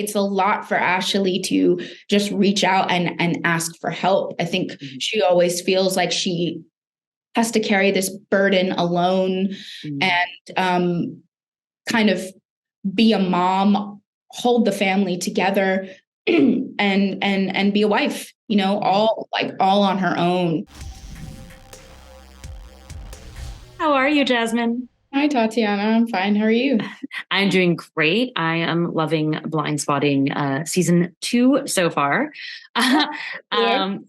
it's a lot for Ashley to just reach out and ask for help. I think she always feels like she has to carry this burden alone and kind of be a mom, hold the family together, and be a wife, all on her own. How are you, Jasmine? Hi, Tatiana. I'm fine. How are you? I'm doing great. I am loving Blindspotting season 2 so far. Yeah. um,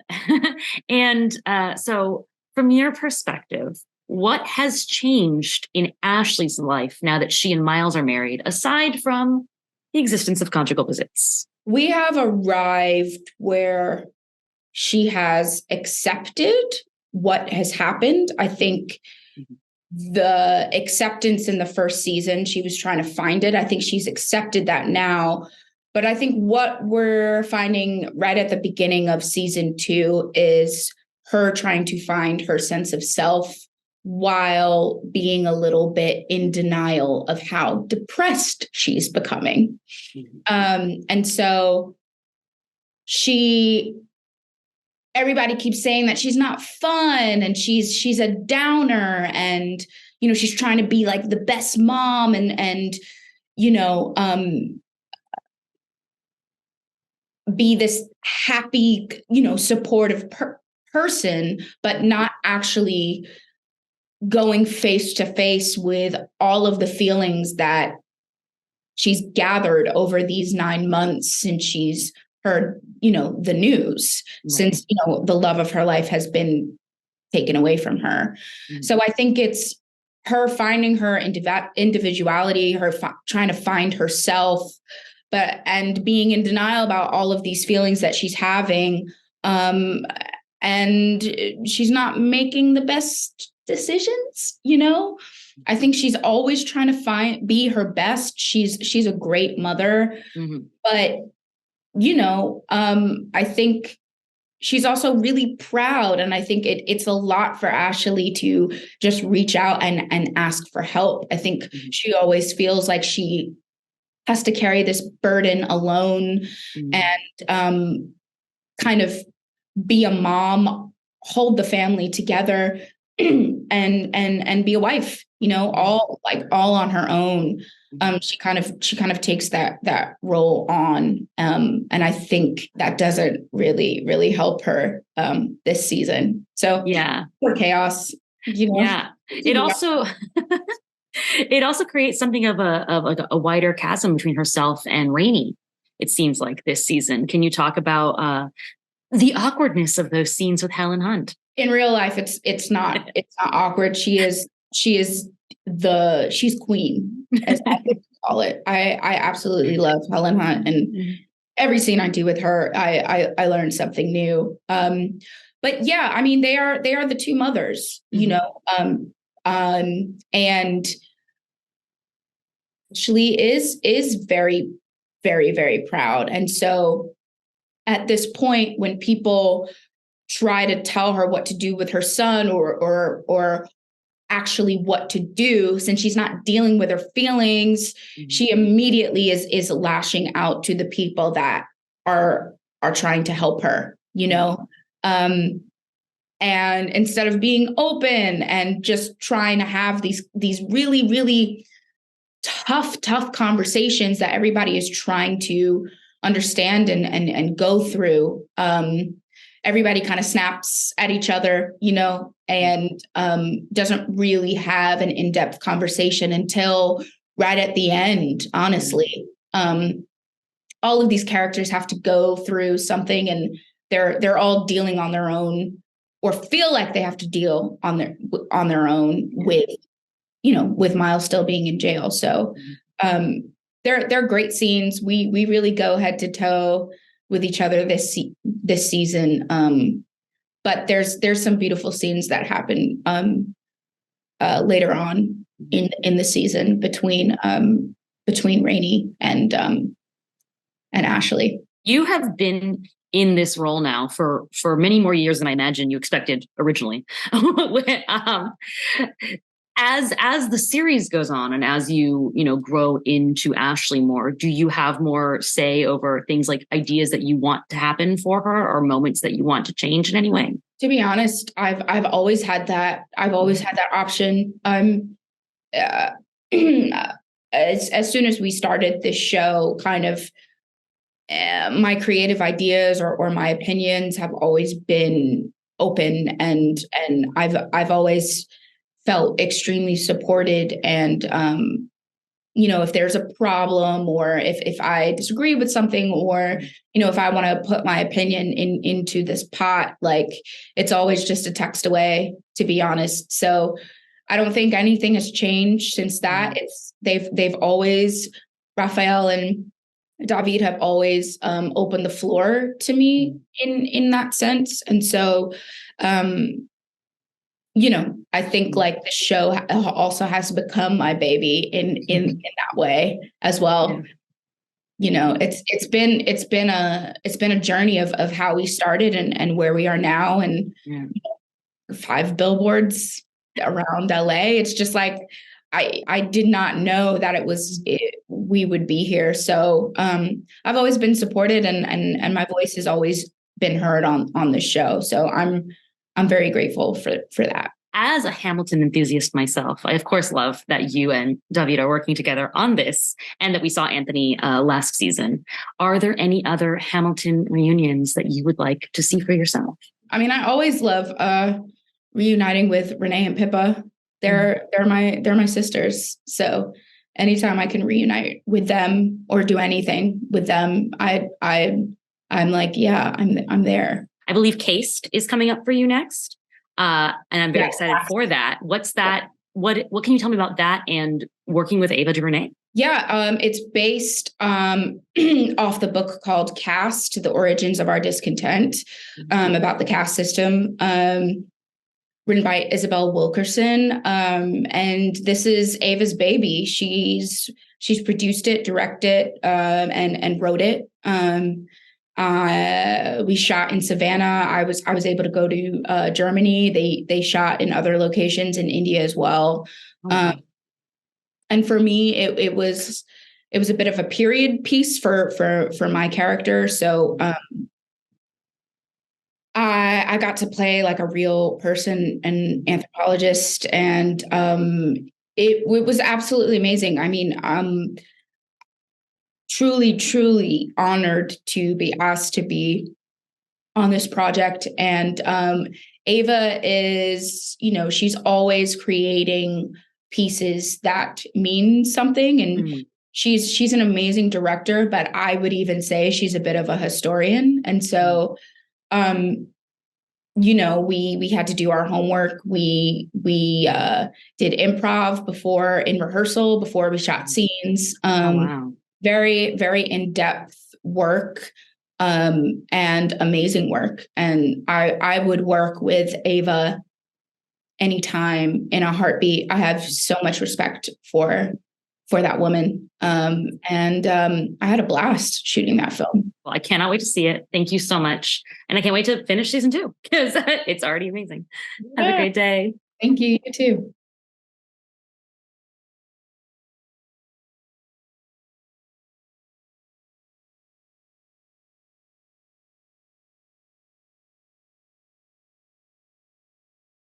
so, from your perspective, what has changed in Ashley's life now that she and Miles are married, aside from the existence of conjugal visits? We have arrived where she has accepted what has happened. I think the acceptance in the first season, she was trying to find it. I think she's accepted that now. But I think what we're finding right at the beginning of season 2 is her trying to find her sense of self while being a little bit in denial of how depressed she's becoming. And so everybody keeps saying that she's not fun and she's a downer, and she's trying to be like the best mom and be this happy, supportive person, but not actually going face to face with all of the feelings that she's gathered over these 9 months since she's heard, the news, right. Since, the love of her life has been taken away from her. So I think it's her finding her individuality, her trying to find herself, and being in denial about all of these feelings that she's having. And she's not making the best decisions, I think she's always trying to be her best. She's a great mother, but I think she's also really proud. And I think it's a lot for Ashley to just reach out and ask for help. I think she always feels like she has to carry this burden alone and kind of be a mom, hold the family together, and be a wife, all on her own. She kind of takes that role on. And I think that doesn't really help her this season. So yeah, more chaos, Yeah. It also it also creates something of a wider chasm between herself and Rainey, it seems like, this season. Can you talk about the awkwardness of those scenes with Helen Hunt? In real life, it's not awkward. She's queen, as I would call it. I absolutely love Helen Hunt, and every scene I do with her, I learn something new. But yeah, I mean, they are the two mothers, and Ashley is very, very, very proud. And so at this point, when people try to tell her what to do with her son or actually what to do, since she's not dealing with her feelings, she immediately is lashing out to the people that are trying to help her, and instead of being open and just trying to have these really, really tough conversations that everybody is trying to understand and go through, everybody kind of snaps at each other, and doesn't really have an in-depth conversation until right at the end, honestly. All of these characters have to go through something, and they're all dealing on their own, or feel like they have to deal on their own with Miles still being in jail. So they're great scenes. We really go head to toe with each other this season. But there's some beautiful scenes that happen later on in the season between Rainey and Ashley. You have been in this role now for many more years than I imagine you expected originally. As the series goes on and as you grow into Ashley more, do you have more say over things like ideas that you want to happen for her or moments that you want to change in any way? To be honest, I've always had that. I've always had that option. Uh, as soon as we started this show, kind of my creative ideas or my opinions have always been open, and I've always felt extremely supported. And if there's a problem, or if I disagree with something, or if I want to put my opinion into this pot, like, it's always just a text away, to be honest. So I don't think anything has changed since that. They've always, Raphael and David have always opened the floor to me in that sense. And so I think like the show also has become my baby in that way as well. Yeah. It's been a journey of how we started and where we are now, and 5 billboards around LA. It's just like I did not know that we would be here. So I've always been supported, and my voice has always been heard on this show. So I'm very grateful for that. As a Hamilton enthusiast myself, I of course love that you and David are working together on this, and that we saw Anthony last season. Are there any other Hamilton reunions that you would like to see for yourself? I mean, I always love reuniting with Renee and Pippa. They're my sisters. So anytime I can reunite with them or do anything with them, I'm like, yeah, I'm there. I believe Cased is coming up for you next. And I'm very excited for that. What's that? What can you tell me about that and working with Ava DuVernay? Yeah, it's based off the book called Caste, The Origins of Our Discontent, about the caste system, written by Isabel Wilkerson. And this is Ava's baby. She's produced it, directed, and wrote it. We shot in Savannah. I was able to go to Germany. They shot in other locations in India as well. And for me, it was a bit of a period piece for my character. So I got to play like a real person, an anthropologist, and it was absolutely amazing. I mean, truly honored to be asked to be on this project. And Ava is, she's always creating pieces that mean something. And she's an amazing director, but I would even say she's a bit of a historian. And so, we had to do our homework. We did improv in rehearsal, before we shot scenes. Wow. Very, very in-depth work, and amazing work. And I would work with Ava anytime, in a heartbeat. I have so much respect for that woman. And I had a blast shooting that film. Well, I cannot wait to see it. Thank you so much. And I can't wait to finish season 2 because it's already amazing. Yeah. Have a great day. Thank you. You too.